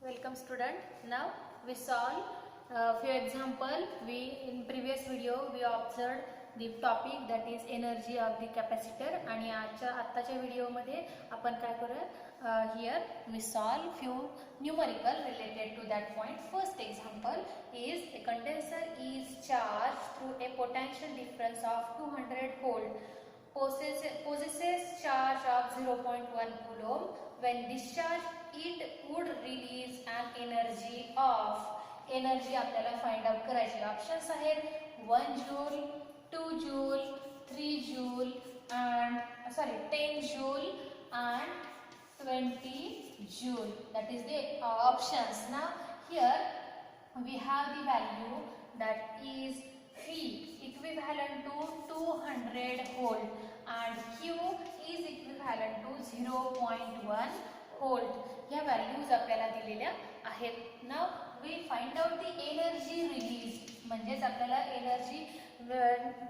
Welcome student. Now we solve few example. We in previous video we observed the topic that is energy of the capacitor आणि आत्ताच्या video मध्ये आपण काय करूया here we solve few numerical related to that point. First example is a condenser is charged through a potential difference of 200 volt possesses charge of 0.1 coulomb. When discharged it would release an energy of आपल्याला find out करायची. Options आहेत 1 joule, 2 joule, 3 joule and 10 joule and 20 joule. That is the options. Now here we have the value that is V equivalent to 200 volt and Q is equivalent to 0.1 volt. या values आपल्याला दिलेल्या आहेत. Now we find out the energy release. म्हणजेच आपल्याला energy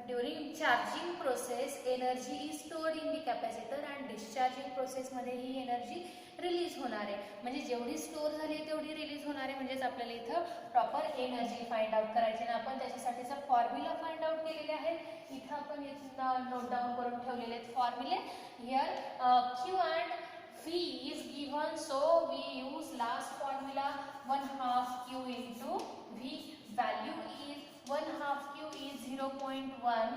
during charging process energy is stored in the capacitor and discharging process मध्ये ही energy release होणार आहे. म्हणजे जेवढी स्टोर झाली तेवढी रिलीज होणार आहे. म्हणजेच आपल्याला इथं प्रॉपर एनर्जी फाइंड आउट करायची आणि आपण त्याच्यासाठीचा फॉर्म्युला फाइंड आउट केलेले आहे. इथं आपण नोट डाऊन करून ठेवलेले आहेत फॉर्म्युले. Here Q and V is given, so we use last formula 1/2 Q into V. Value is 1/2 Q is 0.1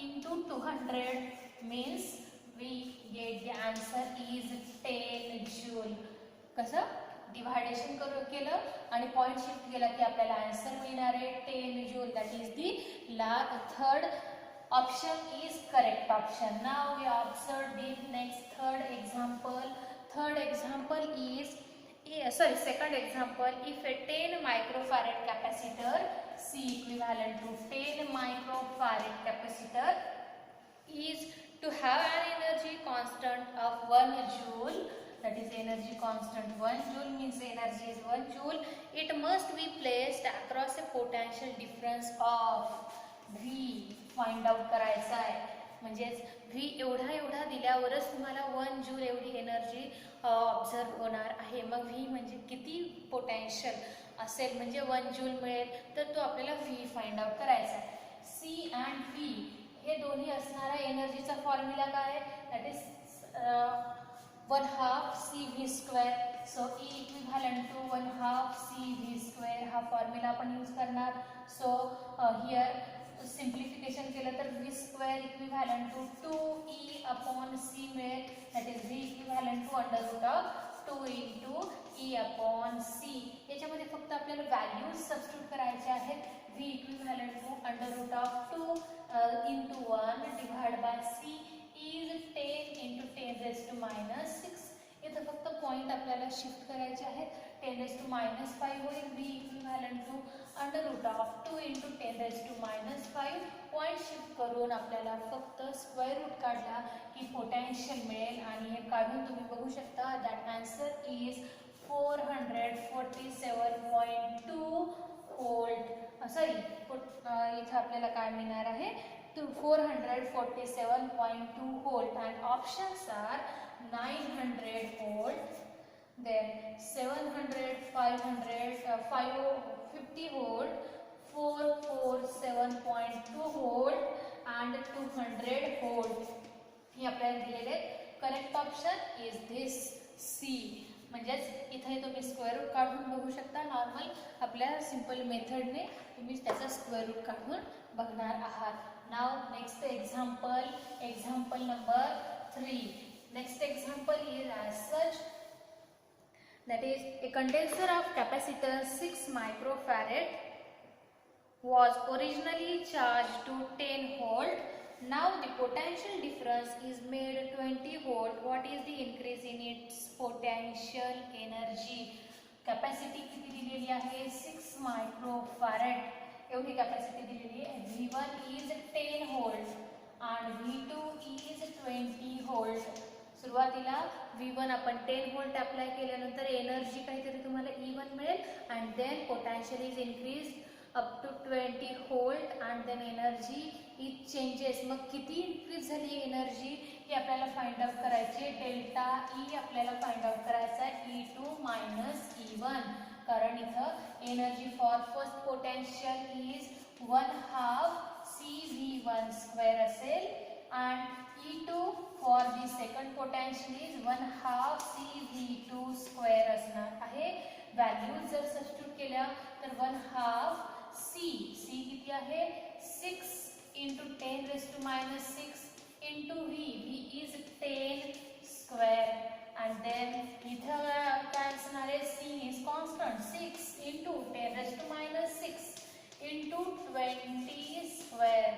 into 200 means we get the answer is 10 joule. कसं deviation केलं आणि पॉइंट शिफ्ट केला की आपल्याला आन्सर मिळणार आहे 10 joule. That is the third option is correct option. Now we observe the next third example. Third example is second example, if a 10 microfarad capacitor C equivalent to 10 microfarad capacitor is to have an energy constant of 1 joule, that is energy constant 1 joule means energy is 1 joule. It must be placed across a potential difference of V. Find out करायचा आहे. म्हणजेच V एवढा दिल्यावरच तुम्हाला 1 joule एवढी energy observe होणार आहे. मग V म्हणजे किती पोटेन्शियल असेल म्हणजे 1 जूल मिळेल तर तो आपल्याला V फाइंड आउट करायचा आहे. C and V हे दोन्ही असणारा एनर्जीचा फॉर्म्युला काय आहे? That is 1/2 CV². So E equivalent to 1/2 CV² हा फॉर्म्युला आपण यूज करणार. सो हियर सिम्प्लिफिकेशन केलं तर V² equivalent to 2E upon C मिळेल. That is V equivalent to √2 into E upon C. याच्यामध्ये फक्त आपल्याला व्हॅल्यूज सबस्टिट्यूट करायचे आहेत. V equivalent to √2 into 1 divide by C is 10 into 10⁻⁻⁶. इथं फक्त पॉइंट आपल्याला शिफ्ट करायचे आहेत. 10⁻⁵ होईल. V equivalent to √2 into 10⁻⁵. Point shift करून आपल्याला फक्त स्क्वेअर रूट काढला की पोटेन्शियल मिळेल आणि हे काढून तुम्ही बघू शकता. That answer is 447.2 volt. Sorry इथं आपल्याला काय मिळणार आहे 447.2 volt and options are 900 volt, then 700, 500, 50 volt, 447.2 volt and 200 volt. हे आपल्याला दिलेले correct option is this C. म्हणजेच इथे तुम्ही स्क्वेअर रूट काढून बघू शकता. नॉर्मल आपल्या सिंपल मेथडने तुम्ही त्याचा स्क्वेअर रूट काढून बघणार आहात. Now next example number 3. Next example is as such, that is a condenser of capacitance 6 microfarad was originally charged to 10 volt. Now the potential difference is made 20 volt. What is the increase in its potential energy? Capacity किती दिलेली आहे 6 microfarad एवढी capacity दिलेली आहे. V1 is 10 volt and V2 is 20 volt. सुरुवातीला V1 आपण 10 volt apply केल्यानंतर energy काहीतरी तुम्हाला E1 मिळेल and then potential is increase up to 20 volt and then energy is changes. मग किती इन्क्रीज झाली एनर्जी ही आपल्याला फाइंड आउट करायची. डेल्टा E आपल्याला फाइंड आउट करायचा आहे. E2 - E1 C1, कारण इथं energy for first potential is 1/2 CV1 square असेल and E2 for the second potential is 1/2 CV2 square असणार आहे. व्हॅल्यूज जर सबस्टिट्यूट केल्या तर 1/2 C किती आहे 6 into 10 raised to minus 6 into V is 10 square and then इथं काय असणार आहे C is constant 6 into 10 raised to minus 6 into 20 square.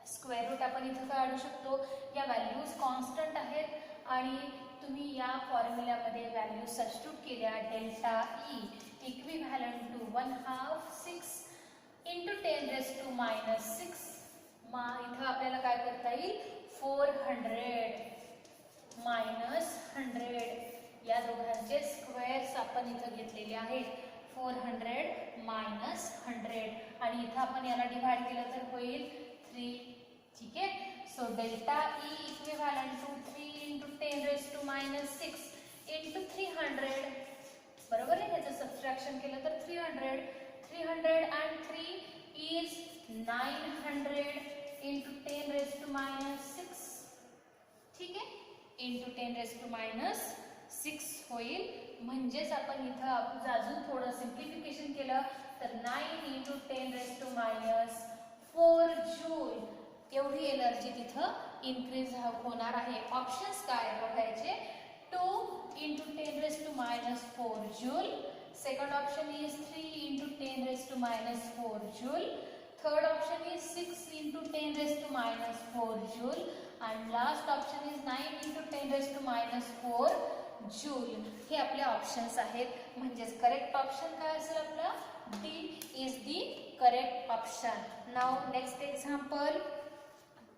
Square route आपण इथं काढू शकतो. या व्हॅल्यूज कॉन्स्टंट आहेत आणि तुम्ही या फॉर्म्युल्यामध्ये व्हॅल्यू सबस्टिट्यूट केल्या delta E equivalent to 1/2 6 into 10 raised to minus 6 इथं आपल्याला काय करता येईल 400 minus 100 या दोघांचे स्क्वेअर्स आपण इथं घेतलेले आहेत. 400 minus 100 आणि इथं आपण याला डिवाइड केलं तर होईल 3. ठीक आहे. So delta E equivalent to 3 into 10 raised to minus 6 into 300 बरोबर आहे. याचं सबट्रॅक्शन केलं तर 300 and 3 is 900 into 10 raised to minus 6. ठीक आहे. into 10 raised to minus 6 होईल. म्हणजेच आपण इथं अजून थोडं सिम्प्लिफिकेशन केलं तर 9 into 10 raised to minus 4 joule एवढी एनर्जी तिथं इन्क्रीज होणार आहे. ऑप्शन्स काय बघायचे 2 into 10 raised to minus 4 joule. Second option is 3 into 10 raised to minus 4 joule. Third option is 6 into 10 raised to minus 4 joule. And last option is 9 into 10 raised to minus 4 joule. हे आपले options आहेत. म्हणजेच correct option काय असेल आपला D is the correct option. Now next example.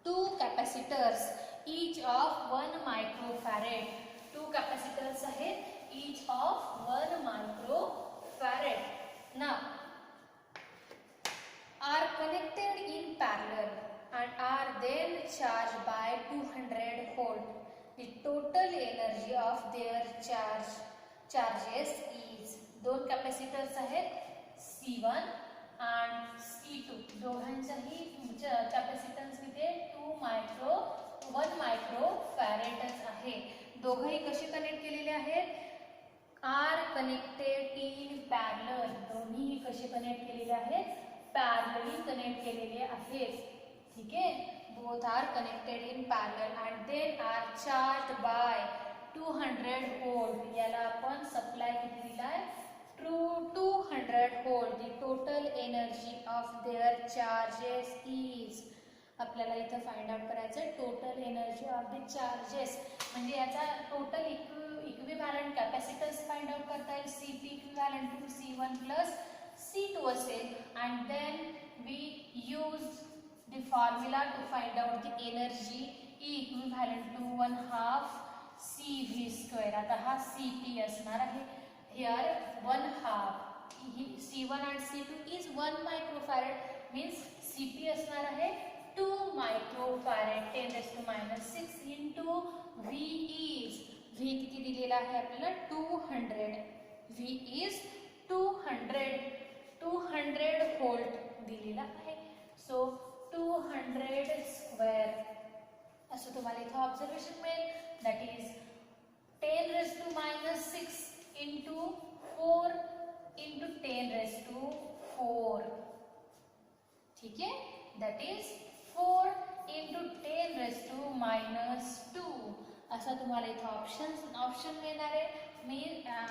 2 capacitors each of 1 microfarad. 2 capacitors आहेत each of 1 microfarad. Now are connected in parallel and are then charged by 200 volt. The total energy of their charges is. दोन capacitors आहेत C1 and C2. दोघांचाही capacitance किती 1 मायक्रोफॅरेडच आहे. दोघंही कसे connect केलेले आहेत आर कनेक्टेड इन पॅरलल. दोन्ही कसे कनेक्ट केलेले आहेत पॅरलली कनेक्ट केलेले आहेत. ठीक आहे. Both are connected in parallel and then are charged by 200 volt. याला आपण सप्लाय किती दिलाय 200 volt. The total energy of their charges is. आपल्याला इथं फाइंड आउट करायचं total energy of the charges म्हणजे याचा total equivalent capacitance find out करता येईल. CP equivalent to C1 plus C2 असेल and then we use the formula to find out the energy E equivalent to 1/2 CV square. आता हा CP असणार आहे. Here 1/2 C1 and C2 is 1 microfarad means CP असणार आहे 2 microfarad 10 raised to minus 6 into V is. V किती दिलेला आहे आपल्याला 200. V is 200 व्होल्ट दिलेला आहे. सो 200 स्क्वेअर असं तुम्हाला इथं ऑब्झर्वेशन मिळेल. That is 10 raised to minus 6 into 4 into 10 raised to 4. ठीक आहे. That is 4 into 10 raised to minus 2. असा तुम्हाला इथं ऑप्शन मिळणार आहे.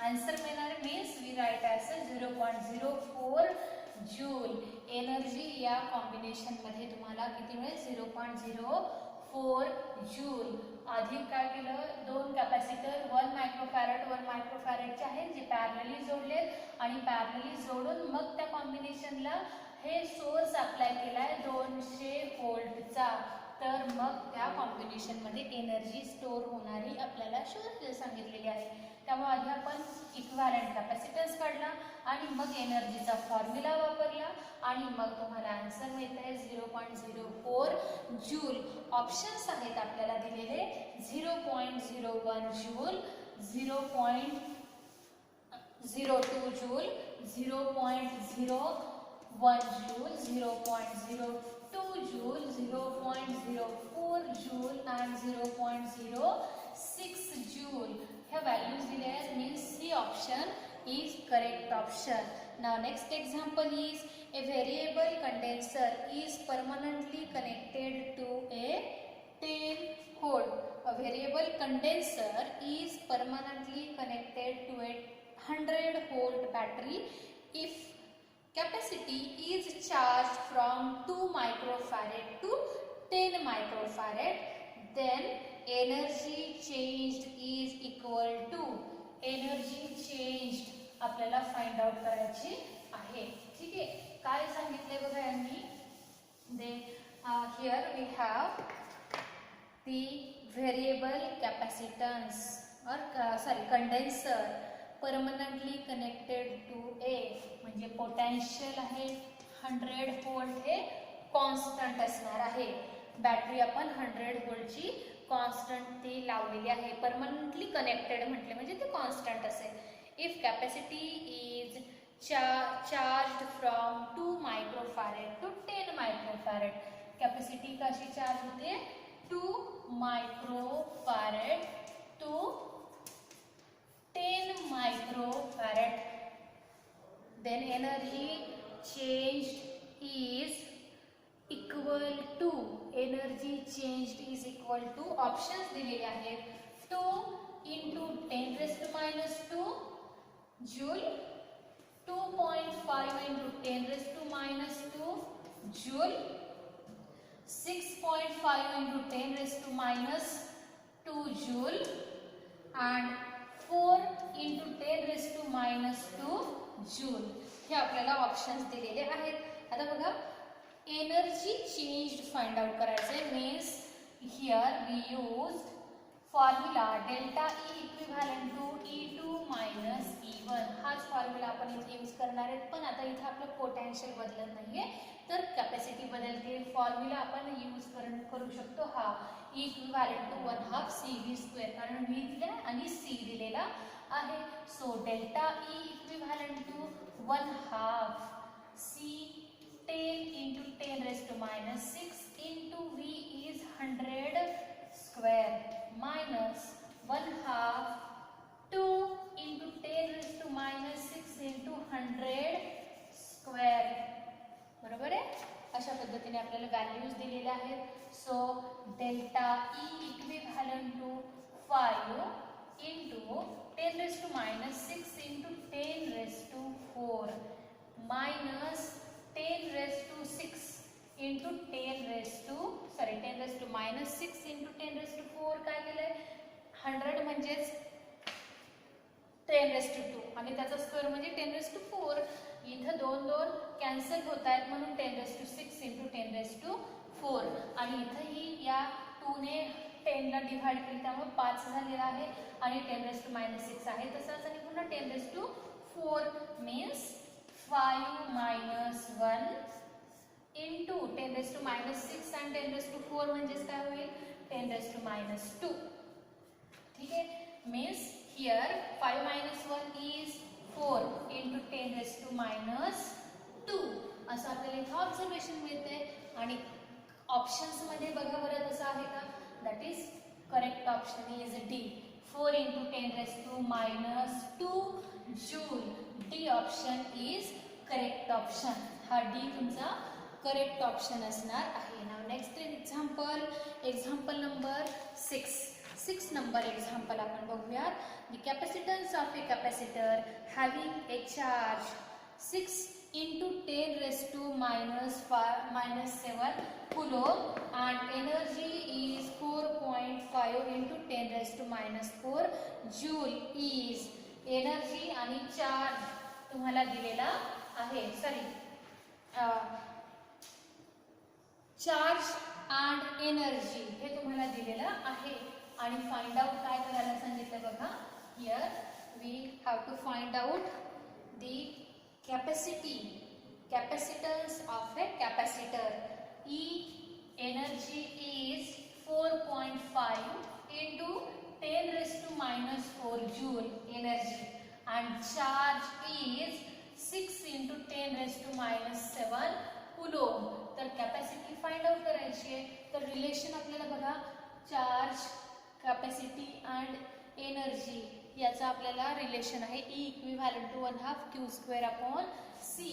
आन्सर मिळणार आहे means we write as 0.04 joule. Energy या कॉम्बिनेशन मध्ये तुम्हाला किती मिळेल 0.04 जूल. आधी काय केलं दोन कॅपॅसिटर 1 मायक्रोफॅरेडचे आहेत जे पॅरलली जोडलेत आणि पॅरलली जोडून मग त्या कॉम्बिनेशनला हे सोर्स अप्लाय केलाय 200 व्होल्टचा. तर मग त्या कॉम्बिनेशन मध्ये एनर्जी स्टोअर होणारी आपल्याला शोधायला सांगितलेली आहे. त्यामुळे आधी आपण इक्विव्हॅलंट कॅपॅसिटन्स काढला आणि मग एनर्जीचा फॉर्म्युला वापरला आणि मग तुम्हाला आन्सर मिळत आहे 0.04 जूल. ऑप्शन्स आहेत आपल्याला दिलेले 0.01 joule, 0.01 0.02 joule, 0.01 joule, 0.02 joule, 0.04 joule and 0.06 joule. Here values दिले आहेत, means C option is correct option. Now next example is a variable condenser is permanently connected to a 10-volt. A variable condenser is permanently connected to a 100-volt battery if capacity is charged from 2 microfarad to 10 microfarad, then energy changed is equal to energy changed आपल्याला find out करायची आहे. ठीक आहे, काय सांगितले बघा यांनी. They here we have the variable capacitance or sorry condenser permanently connected to a, म्हणजे पोटेन्शियल आहे 100 व्होल्ट, हे कॉन्स्टंट असणार आहे. बॅटरी आपण 100 व्होल्टची कॉन्स्टंट ती लावलेली आहे. परमनंटली कनेक्टेड म्हटले म्हणजे ते कॉन्स्टंट असेल. If capacity is charged from 2 microfarad to 10 microfarad, capacity कशी चार्ज होते 2 microfarad to 10 microfarad, then energy changed is equal to options दिलेले आहेत 2 into 10 raised to minus 2 joule, 2.5 into 10 raised to minus 2 joule, 6.5 into 10 raised to minus 2 joule and 4 into 10 raised to minus 2 joule. हे आपल्याला options दिलेले आहेत. आता बघा energy changed find out करायचे, means here we used formula delta E equivalent to E2 minus E1. हाच formula आपण इथे यूज करणार आहेत. पण आता इथे आपलं पोटेन्शियल बदलत नाहीये, तर कॅपॅसिटी बदलते. फॉर्म्युला आपण यूज करू शकतो हा E equivalent to 1/2 CV square, कारण V दिला आणि C दिलेला आहे. So delta E equivalent to 1/2 C 10 into 10 raised to minus 6 into V is 100 square minus 1/2 2 into 10 raised to minus 6 into 100 square. बरोबर आहे. अशा पद्धतीने आपल्याला व्हॅल्यूज दिलेल्या आहेत. So delta E equivalent to 5 into 10 raised to minus 6 into 10 raised to 4 minus 10 raised to 6 into 10 raised to minus 6 into 10 raised to 4 काय केलंय 100 म्हणजेच 10 raised to 2 आणि त्याचा स्क्वेअर म्हणजे 10 raised to 4. इथं 2 कॅन्सल होत आहेत म्हणून 10 raised to 6 into 10 raised to 4 आणि इथंही या 2 ने 10 ला डिवाइड केली त्यामुळे 5 झालेला आहे आणि 10 raised to minus 6 आहे तसंच आणि पुन्हा 10 raised to 4 means 5 minus 1 into 10 raised to minus 6 and 10 raised to 4 म्हणजेच काय होईल 10 raised to minus 2. ठीक आहे, means here 5 minus 1 is 4 into 10 raised to minus 2 असं आपल्याला इथं ऑब्झर्वेशन मिळते. आणि ऑप्शन्स मध्ये बघा बरं तसं आहे का, that is correct option is D 4 into 10 raised to minus 2 joule. D option is correct option. हा डी तुमचा करेक्ट ऑप्शन असणार आहे. Now next example number 6 number example आपण बघूयात. The capacitance of A capacitor having A charge 6 into 10 raised to minus 7 coulomb and energy is 4.5 into 10 raised to minus 4 joule is energy आणि charge तुम्हाला दिलेला आहे. Charge and energy हे तुम्हाला दिलेलं आहे आणि फाइंड आउट काय करायला सांगितलं बघा. Here we have to find out the capacitance of a capacitor. E energy is 4.5 into 10 raised to minus 4 joule energy and charge is 6 into 10 raised to minus 7 coulomb. तर कॅपॅसिटी फाइंड आउट करायची आहे. तर relation आपल्याला बघा, charge, capacity and energy याचा आपल्याला relation आहे. E equivalent to 1/2 q square upon c.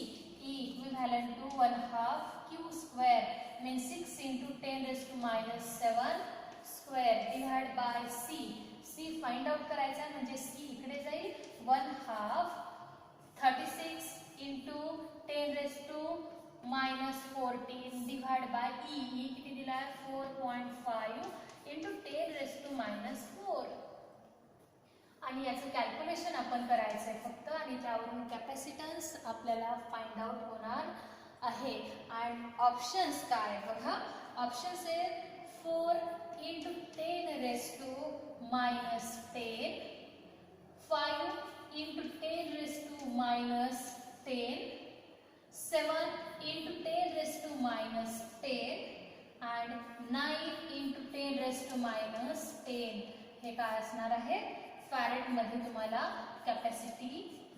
E equivalent to 1/2 q square means 6 into 10 raised to minus 7 square divide by c. c find out करायचा म्हणजे c इकडे जाईल 1/2 36 into 10 raised to minus 14 divide by e. e किती दिला आहे 4.5 into 10 raised to minus 4. आणि याचं calculation आपण करायचं आहे फक्त, आणि त्यावरून कॅपॅसिटन्स आपल्याला फाइंड आउट होणार आहे. आणि ऑप्शन्स काय बघा, ऑप्शन्स आहेत 4 into 10 raised to minus 10, 5 into 10 raised to minus 10, 7 into 10 raised to minus 10 and 9 into 10 raised to minus 10. हे काय असणार आहे, फॅरेड मध्ये तुम्हाला कॅपॅसिटी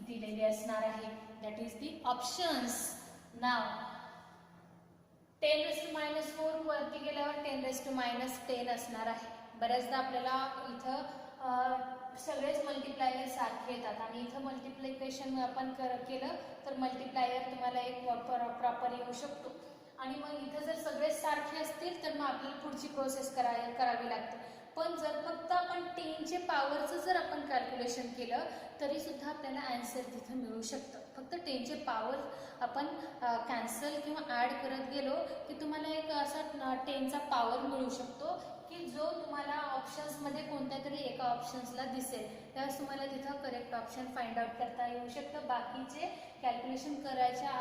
दिलेली असणार आहे. That is the options. Now 10 raised to minus 4 वरती गेल्यावर 10 raised to minus 10 असणार आहे. बऱ्याचदा आपल्याला इथं सगळेच मल्टिप्लायर सारखे येतात आणि इथं मल्टिप्लिकेशन आपण केलं तर मल्टिप्लायर तुम्हाला एक प्रॉपर येऊ शकतो. आणि मग इथं जर सगळेच सारखे असतील तर मग आपल्याला पुढची प्रोसेस करावी लागते. पण जर फक्त आपण 10चे पॉवरचं जर आपण कॅल्क्युलेशन केलं तरी सुद्धा आपल्याला आन्सर तिथं मिळू शकतं. फक्त 10चे पॉवर आपण कॅन्सल किंवा ॲड करत गेलो की तुम्हाला एक असा 10चा पॉवर मिळू शकतो की जो तुम्हाला ऑप्शन्समध्ये कोणत्या तरी एका ऑप्शन्सला दिसेल. त्यावेळेस तुम्हाला तिथं करेक्ट ऑप्शन फाइंड आउट करता येऊ शकतं. बाकीचे कॅल्क्युलेशन करायच्या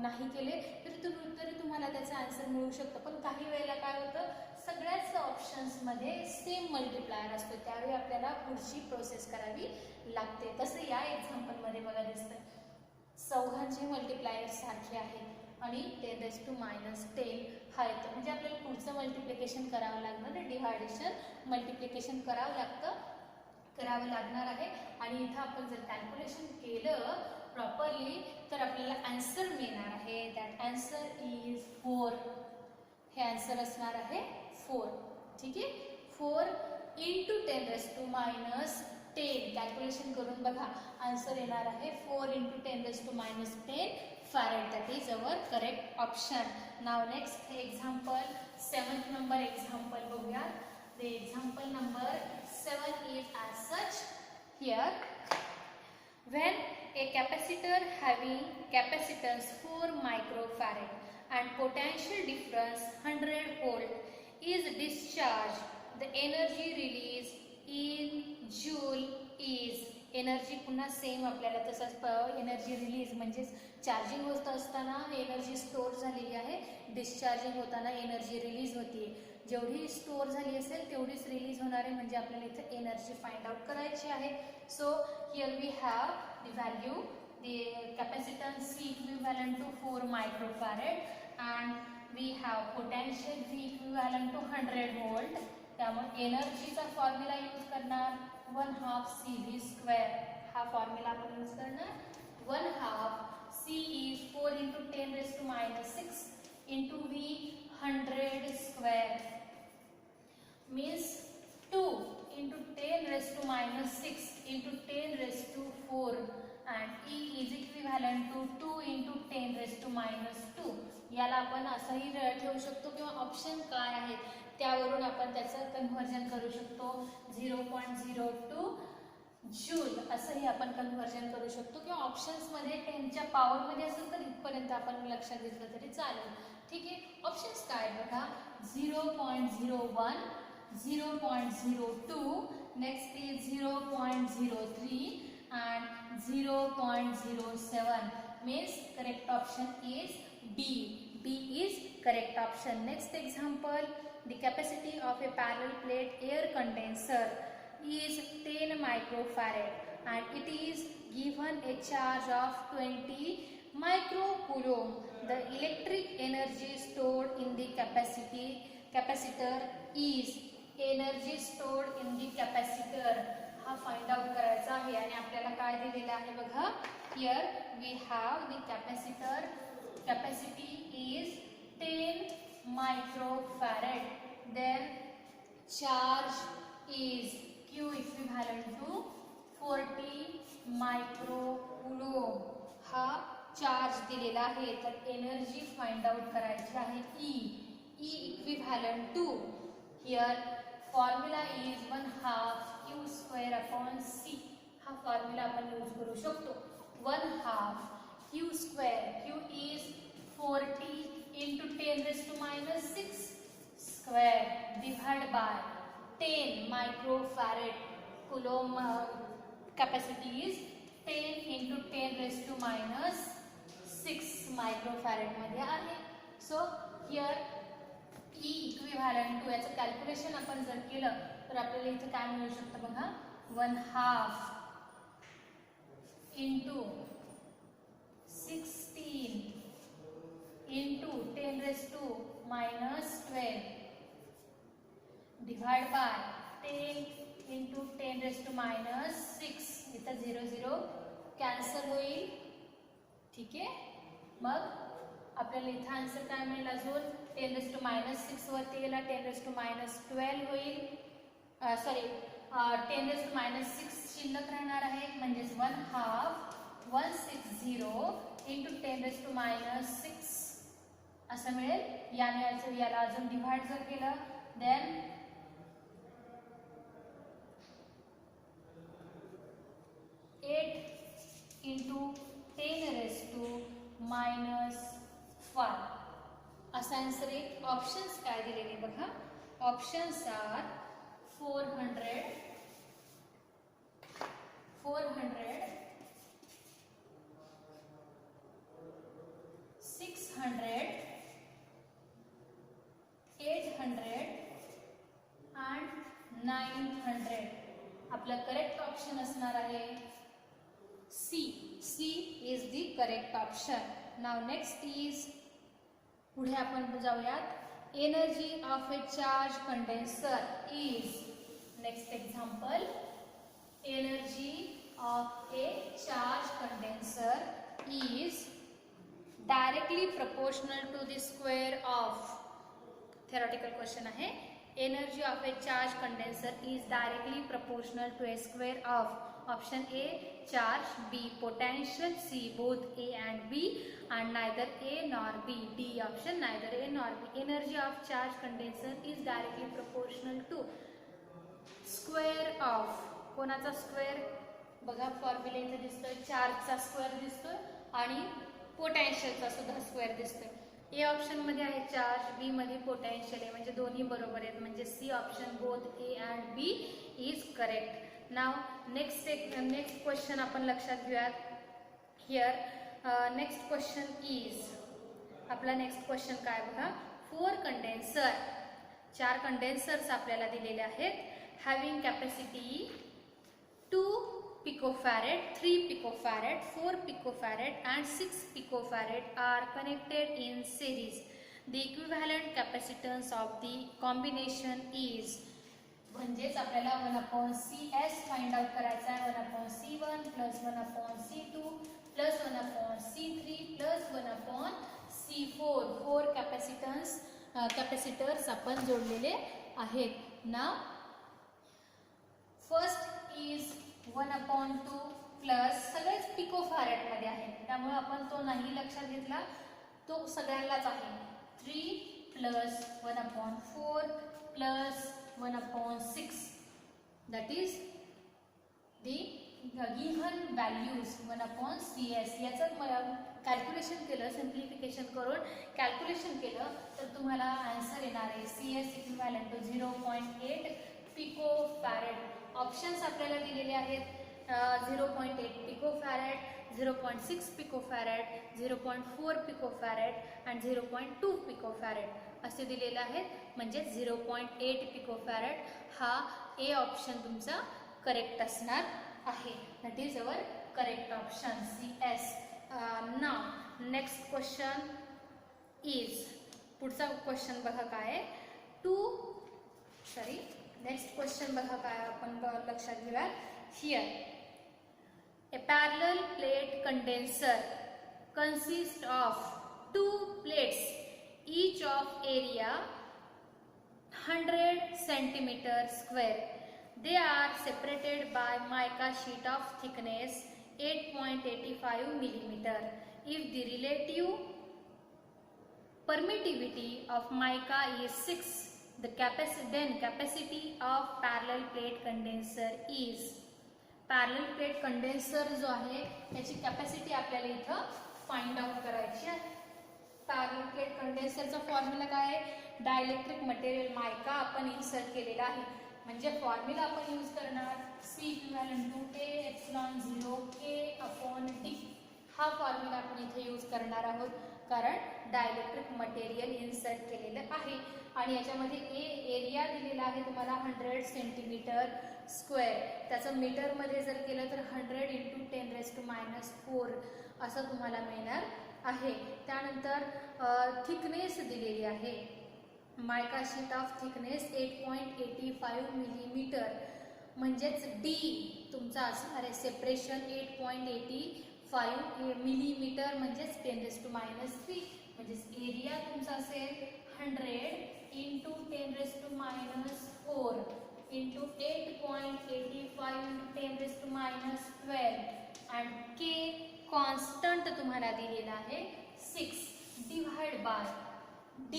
नाही केले तरी तुम्हाला त्याचा आन्सर मिळू शकतं. पण काही वेळेला काय होतं, सगळ्याच ऑप्शन्समध्ये सेम मल्टिप्लायर असतो, त्यावेळी आपल्याला पुढची प्रोसेस करावी लागते. तसं या एक्झाम्पलमध्ये बघा दिसतं चौघांचे मल्टिप्लायर सारखे आहेत आणि 10 raised to minus 10 हा येतो. म्हणजे आपल्याला पुढचं मल्टिप्लिकेशन करावं लागणार, डिव्हायडेशन मल्टिप्लिकेशन करावं लागणार आहे. आणि इथं आपण जर कॅल्क्युलेशन केलं प्रॉपरली तर आपल्याला आन्सर मिळणार आहे. That answer is 4. हे आन्सर असणार आहे 4. ठीक आहे, 4 into 10 raised to minus 10 calculation करून बघा आन्सर येणार आहे 4 into 10 raised to minus 10 farad. That is our correct option. Now next example, 7th number example बघूया. The example number 7 is as such. Here, when a capacitor having capacitance 4 microfarad and potential difference 100 volt is discharged, the energy released in joule is. Energy पुन्हा same आपल्याला तसंच energy release म्हणजेच charging होत असताना energy store झालेली आहे, discharging होताना energy release होती. जेवढी स्टोअर झाली असेल तेवढीच रिलीज होणार आहे. म्हणजे आपल्याला इथे एनर्जी फाइंड आउट करायची आहे. So here we have the value, the capacitance C equivalent to 4 microfarad and we have potential V equivalent to 100 volt. त्यामुळे एनर्जीचा फॉर्म्युला यूज करणार 1/2 CV स्क्वेअर. हा फॉर्म्युला आपण यूज करणार 1/2 C is 4 into 10 raised to minus 6 into V 100 square means 2 into 10 raised to minus 6 into 10 raised to 4 and E is equivalent to 2 into 10 raised to minus 2. याला आपण असंही ठेवू शकतो किंवा ऑप्शन काय आहेत त्यावरून आपण त्याचं कन्व्हर्जन करू शकतो. 0.02 जूल असंही आपण कन्व्हर्जन करू शकतो किंवा ऑप्शन्समध्ये 10च्या पॉवरमध्ये असेल तर इथपर्यंत आपण लक्षात घेतलं तरी चालेल. ठीक आहे, ऑप्शन्स काय बघा 0.01, 0.02, next is 0.03 and 0.07 means correct option is B. B is correct option. Next example, the capacity of a parallel plate air condenser is 10 microfarad and it is given a charge of 20 microcoulomb. The electric energy stored in the capacitor is energy stored in the capacitor. हा find out करायचा आहे आणि आपल्याला काय दिलेलं आहे बघा. Here we have the capacitor. Capacity is 10 microfarad. Then charge is Q equivalent to 40 microcoulomb. हा चार्ज दिलेला आहे. तर एनर्जी फाइंड आउट करायची आहे E. E equivalent to, here formula is 1/2 Q square upon C. हा फॉर्म्युला आपण use करू शकतो. 1/2 Q square. Q is 40 into 10 raised to minus 6 square divided by 10 microfarad. Coulomb capacity is 10 into 10 raised to minus 6 microfarad मध्ये आहे. So here E equivalent to याचं calculation आपण जर केलं तर आपल्याला इथे काय मिळू शकतं बघा. 1/2 into 16 into 10 raised to minus 12 divided by 10 into 10 raised to minus 6. इथं 0 0 कॅन्सल होईल. ठीक आहे. मग आपल्याला इथं आन्सर काय मिळेल अजून. 10 raised to minus 6 वरती गेला 10 raised to minus 12 होईल. सॉरी 10 raised to minus 6 शिल्लक राहणार आहे म्हणजेच 1/2 160 into 10 raised to minus 6 असं मिळेल. याने याला अजून डिव्हाइड जर केलं then 8 into 10 raised to minus 5 असा आन्सर आहे. ऑप्शन्स काय दिलेले बघा. Options are 400 600 800 and 900. आपलं करेक्ट ऑप्शन असणार आहे C. C is the correct option. Now next is, पुढे आपण जाऊयात. Energy of a charge condenser is. Next example. Energy of a charge condenser is directly proportional to the square of. theoretical question आहे. Energy of a charge condenser is directly proportional to a square of. Option A charge, B potential, C both A and B and neither A nor B. D option neither A nor B. Energy of charge condenser is directly proportional to square of. कोणाचा square बघा formula इथे दिसतोय. चार्जचा square दिसतोय आणि पोटेन्शियलचा सुद्धा square दिसतोय. A option मध्ये आहे चार्ज, बी मध्ये पोटेन्शियल आहे म्हणजे दोन्ही बरोबर आहेत म्हणजे C option both A and B is correct. Now next question आपण लक्षात घेऊयात. Here next question is. आपला नेक्स्ट क्वेश्चन काय बघा. 4 कंडेन्सर. 4 कंडेन्सर्स आपल्याला दिलेले आहेत. Having capacity 2 picofarad, 3 picofarad, 4 picofarad and 6 picofarad are connected in series. The equivalent capacitance of the combination is. म्हणजेच आपल्याला 1/CS फाइंड आउट करायचा आहे. 1/C1 plus 1/C2 plus 1/C3 plus 1/C4. 4 capacitors आपण जोडलेले आहेत. ना फर्स्ट इज 1/2 प्लस सगळेच पिकोफॅरेड मध्ये आहेत त्यामुळे आपण तो नाही लक्षात घेतला. तो सगळ्यांनाच आहे. 3 plus 1/4 plus 1/6. That is the given values 1/CS. याचं कॅल्क्युलेशन केलं, सिम्प्लिफिकेशन करून कॅल्क्युलेशन केलं तर तुम्हाला आन्सर येणार आहे CS इक्विव्हॅलंट टू 0.8 पिकोफॅरेड. ऑप्शन्स आपल्याला दिलेले आहेत. 0.8 पिकोफॅरेड, 0.6 पिकोफॅरेड, 0.4 पिकोफॅरेड and 0.2 पिकोफॅरेड असे दिलेले आहेत. म्हणजे 0.8 पिकोफॅरेड हा ए ऑप्शन तुमचा करेक्ट असणार आहे. That is our correct option CS. Now next question is. पुढचा क्वेश्चन बघा काय. नेक्स्ट क्वेश्चन बघा काय आपण लक्षात घेऊया. Here, a parallel plate condenser consists of two plates, each of area 100 centimeter square. They are separated by mica sheet of thickness 8.85 millimeter. If the relative permittivity of mica is 6, then capacity of parallel plate condenser is. Parallel plate condenser जो आहे त्याची capacity आपल्याला इथं find out करायची आहे. Parallel plate कंडेन्सरचा formula काय आहे? डायलेक्ट्रिक मटेरियल मायका आपण इन्सर्ट केलेला आहे. म्हणजे फॉर्म्युला आपण यूज करणार C equivalent to A epsilon 0 K/D. हा फॉर्म्युला आपण इथे यूज करणार आहोत कारण डायलेक्ट्रिक मटेरियल इन्सर्ट केलेलं आहे. आणि याच्यामध्ये एरिया दिलेला आहे तुम्हाला 100 सेंटीमीटर स्क्वेअर. त्याचं मीटरमध्ये जर केलं तर 100 × 10⁻⁴ असं तुम्हाला मिळणार आहे. त्यानंतर थिकनेस दिलेली आहे. मायका शीट ऑफ थिकनेस 8.85 मिलीमीटर म्हणजेच D तुमचा असणार आहे सेपरेशन 8.85 मिलीमीटर म्हणजेच 10⁻³ म्हणजेच एरिया तुमचा असेल 100 × 10⁻⁴ into 8.85 into 10⁻12 and K constant तुम्हाला दिलेला आहे 6 divide by D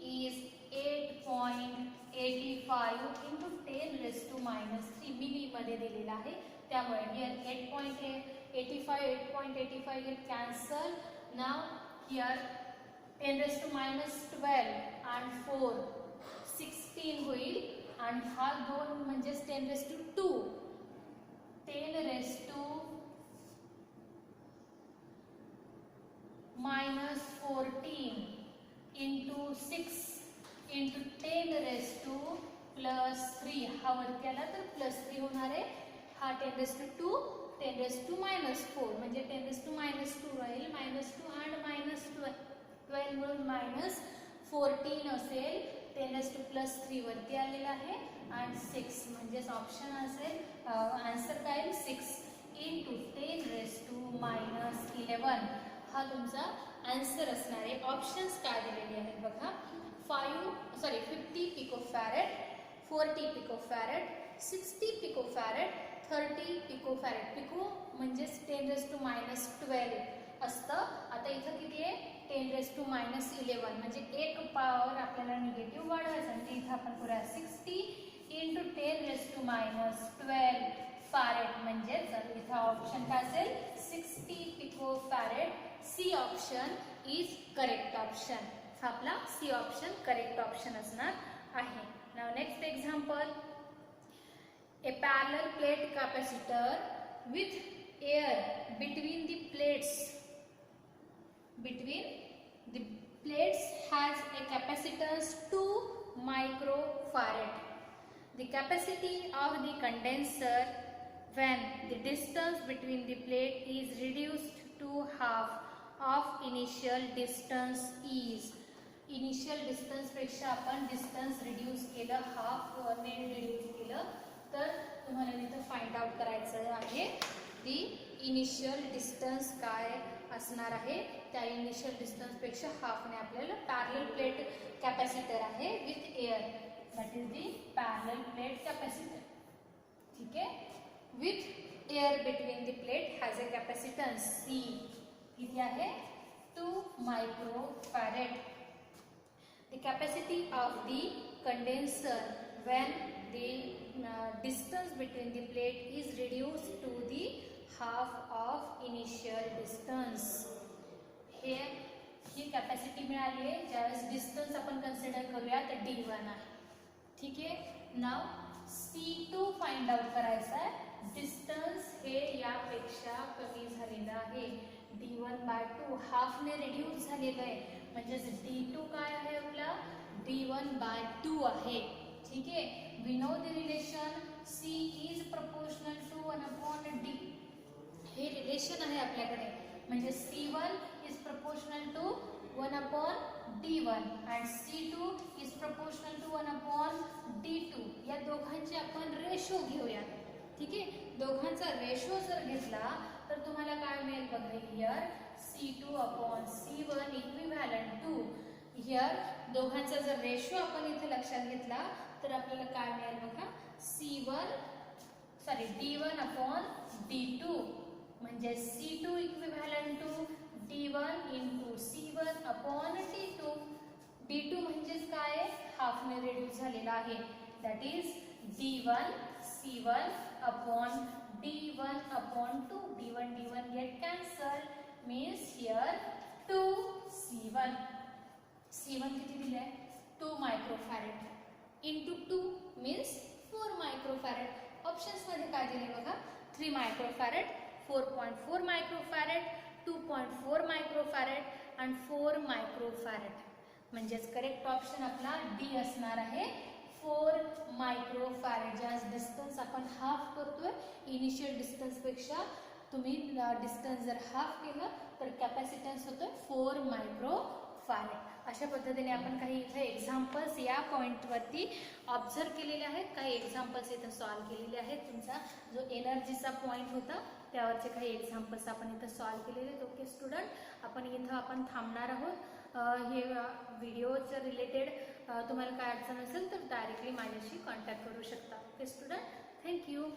is 8.85 into 10⁻³ milli मध्ये दिलेला आहे. त्यामुळे here 8.85 get cancel. Now here 10⁻12 and 4 16 होईल आणि हा 2 म्हणजेच 10⁻². 10⁻14 into 6 into 10⁻+3 हा वरती आला तर +3 होणार आहे. हा 10⁻², 10⁻⁻4 म्हणजे 10⁻² राहील -2 and -12 मिळून -14 असेल. 10⁻+3 वरती आलेला आहे आणि 6 म्हणजेच ऑप्शन असेल आन्सर काय 6 × 10⁻11 हा तुमचा आन्सर असणार आहे. ऑप्शन्स काय दिलेले आहेत बघा 50 पिकोफॅरेड, 40 पिकोफॅरेड, 60 पिकोफॅरेड, 30 पिकोफॅरेड. पिको म्हणजेच 10⁻12 असतं. आता इथं किती आहे 10⁻11 म्हणजे एक पॉवर आपल्याला निगेटिव्ह वाढवायचं म्हणजे इथं आपण करूया 60 × 10⁻12 फॅरेड म्हणजे इथं ऑप्शन काय असेल 60 picofarad. C option is correct option. हा आपला सी ऑप्शन करेक्ट ऑप्शन असणार आहे. Now next example, a parallel plate capacitor with air between the plates has a capacitance 2 microfarad. The capacity of the condenser when the distance between the plate is reduced to half of initial distance is. Initial distance पेक्षा आपण distance reduce केलं, half ने reduce केलं तर तुम्हाला इथं find out करायचं आहे the initial distance काय असणार आहे. त्या इनिशियल डिस्टन्स पेक्षा हाफने आपल्याला पॅरलल प्लेट कॅपॅसिटर आहे with air, that is the parallel plate capacitor. ठीक आहे, with air between the plate has a capacitance C किती आहे 2 microfarad. The capacity of the condenser when the distance between the plate is reduced to the half of initial distance. हे ही capacity मिळाली आहे ज्यावेळेस distance आपण consider करूया तर D1 आहे. ठीक आहे, नाव C2 फाइंड आउट करायचा आहे. डिस्टन्स हे यापेक्षा कमी झालेलं आहे. D1/2 हाफने रिड्यूस झालेलं आहे म्हणजेच D2 काय आहे आपला D1/2 आहे. ठीक आहे, we know the relation C is proportional to 1/D. हे रिलेशन आहे आपल्याकडे म्हणजे C1 is proportional to 1/D1 and C2 is proportional to 1/D2. या दोघांची आपण रेशो घेऊया. ठीक आहे. दोघांचा रेशो जर घेतला तर तुम्हाला काय मिळेल बघा, here C2 upon C1 equivalent to, here दोघांचा जर रेशो आपण इथे लक्षात घेतला तर आपल्याला काय मिळेल बघा, D1 अपॉन D2 म्हणजे C2 equivalent to D1 into C1 upon D2. D2 म्हणजेच काय, हाफने रिड्यूस झालेला आहे, that is D1 C1 upon D1 upon 2. D1 get cancelled, means here 2 C1. C1 किती दिले, 2 microfarad into 2 means 4 microfarad. Options मध्ये काय दिले बघा, 3 मायक्रोफॅरेड, 4.4 मायक्रोफॅरेड, 2.4 मायक्रोफॅरेड आणि 4 मायक्रोफॅरेड. म्हणजेच करेक्ट ऑप्शन आपला डी असणार आहे, 4 मायक्रोफॅरेड. ज्या डिस्टन्स आपण हाफ करतोय इनिशियल डिस्टन्स पेक्षा, तुम्ही डिस्टन्स जर हाफ केलं तर कॅपॅसिटन्स होतं 4 मायक्रोफॅरेड. अशा पद्धतीने आपण काही इथे एक्झाम्पल्स या पॉईंटवरती ऑब्झर्व केलेले आहेत, काही एक्झाम्पल्स इथं सॉल्व्ह केलेले आहेत. तुमचा जो एनर्जीचा पॉईंट होता त्यावरचे काही एक्झाम्पल्स आपण इथं सॉल्व्ह केलेले आहेत. ओके स्टुडंट, आपण थांबणार आहोत. हे व्हिडिओच्या रिलेटेड तुम्हाला काय अडचण असेल तर डायरेक्टली माझ्याशी कॉन्टॅक्ट करू शकता. Okay student, thank you.